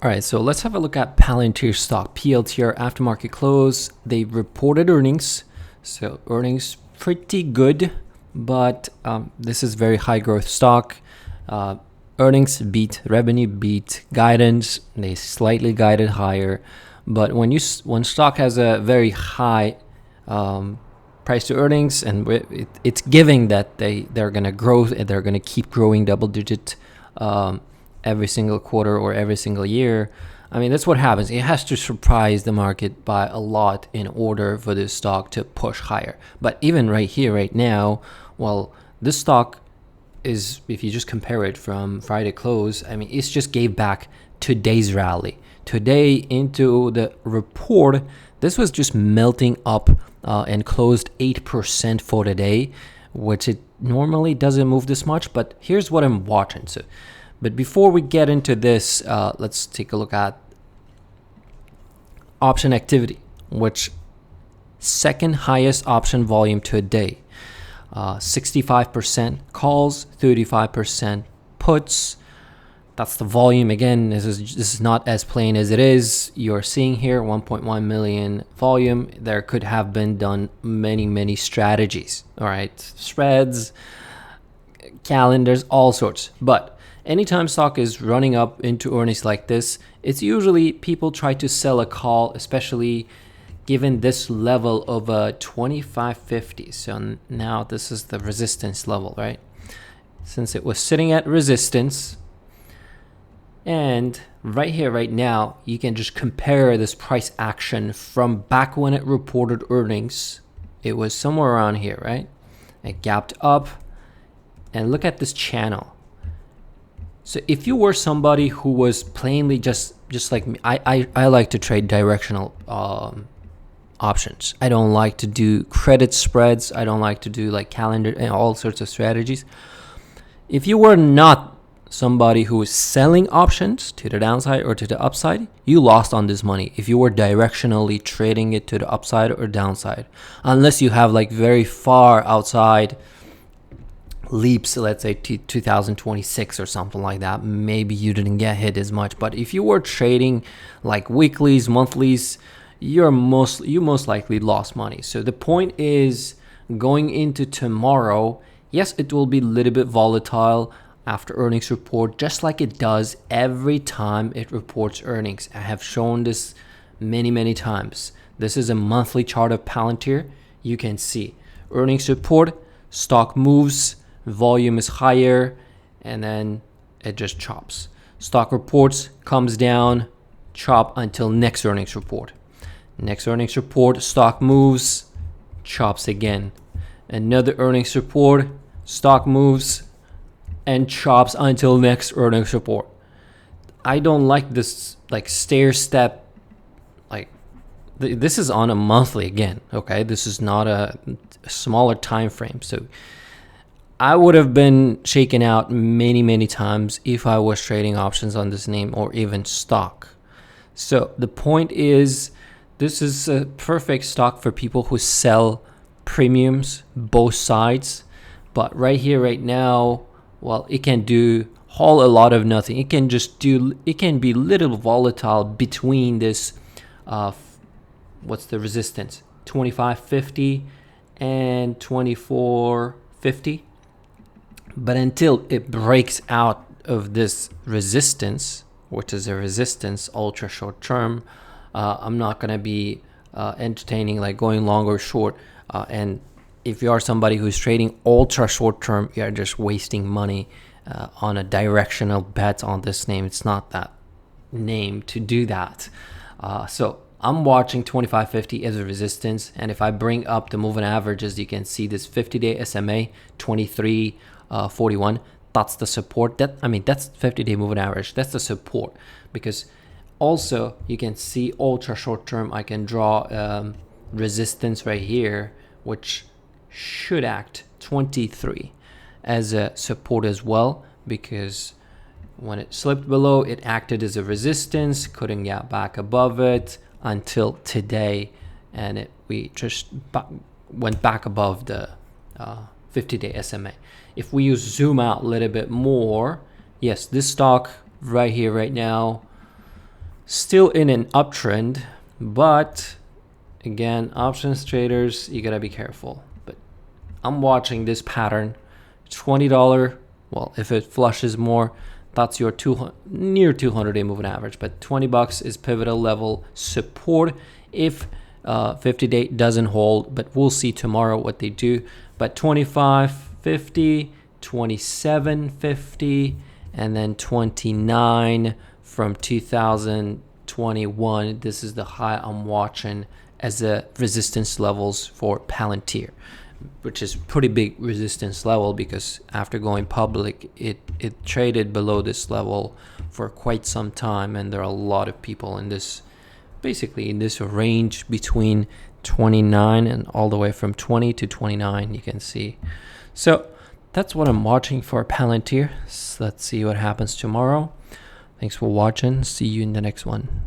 All right, so let's have a look at Palantir stock, PLTR aftermarket close. They reported earnings, so earnings pretty good, but this is very high growth stock. Earnings beat, revenue beat, guidance they slightly guided higher, but when stock has a very high price to earnings, and it's giving that they're gonna grow and they're gonna keep growing double digit every single quarter or every single year. I mean, that's what happens. It has to surprise the market by a lot in order for this stock to push higher. But even right here, right now, well, this stock is, if you just compare it from Friday close, I mean, it's just gave back today's rally. Today into the report, this was just melting up and closed 8% for today, which it normally doesn't move this much. But here's what I'm watching. But before we get into this, let's take a look at option activity, which second highest option volume today. 65% calls, 35% puts. That's the volume. Again, this is not as plain as it is. You're seeing here 1.1 million volume. There could have been done many strategies. All right, spreads, calendars, all sorts. But anytime stock is running up into earnings like this, it's usually people try to sell a call, especially given this level of a 25.50. So now this is the resistance level, right? Since it was sitting at resistance, and right here, right now, you can just compare this price action from back when it reported earnings. It was somewhere around here, right? It gapped up, and look at this channel. So if you were somebody who was plainly just like me, I like to trade directional options. I don't like to do credit spreads. I don't like to do like calendar and all sorts of strategies. If you were not somebody who was selling options to the downside or to the upside, you lost on this money if you were directionally trading it to the upside or downside, unless you have like very far outside leaps, let's say 2026 or something like that. Maybe you didn't get hit as much. But if you were trading like weeklies, monthlies, you most likely lost money. So the point is, going into tomorrow, yes, it will be a little bit volatile after earnings report, just like it does every time it reports earnings. I have shown this many times. This is a monthly chart of Palantir. You can see earnings report, stock moves, volume is higher, and then it just chops. Stock reports, comes down, chop until next earnings report. Next earnings report, stock moves, chops again. Another earnings report, stock moves and chops until next earnings report. I don't like this like stair step. Like this is on a monthly again, okay? This is not a smaller time frame. So I would have been shaken out many times if I was trading options on this name or even stock. So the point is, this is a perfect stock for people who sell premiums, both sides. But right here, right now, well, it can do whole a lot of nothing. It can be little volatile between this, what's the resistance? 25.50 and 24.50. But until it breaks out of this resistance, which is a resistance ultra short term, I'm not going to be entertaining like going long or short. And if you are somebody who's trading ultra short term, you're just wasting money on a directional bet on this name. It's not that name to do that. So I'm watching 25.50 as a resistance. And if I bring up the moving averages, you can see this 50-day SMA 23.41. That's the support. That's 50-day moving average. That's the support, because also you can see ultra short term. I can draw resistance right here, which should act 23 as a support as well, because when it slipped below, it acted as a resistance, couldn't get back above it until today, and we just went back above the 50-day SMA. If we zoom out a little bit more, yes, this stock right here, right now, Still in an uptrend, but again, options traders, you gotta be careful. But I'm watching this pattern. $20, well, if it flushes more, that's your near 200-day moving average. But $20 is pivotal level support if 50-day doesn't hold. But we'll see tomorrow what they do. But 25.50, 27.50, and then 29 from 2021. This is the high I'm watching as the resistance levels for Palantir, which is pretty big resistance level because after going public, it traded below this level for quite some time, and there are a lot of people in this, basically in this range between 29 and all the way from 20 to 29, you can see. So that's what I'm watching for Palantir. So let's see what happens tomorrow. Thanks for watching. See you in the next one.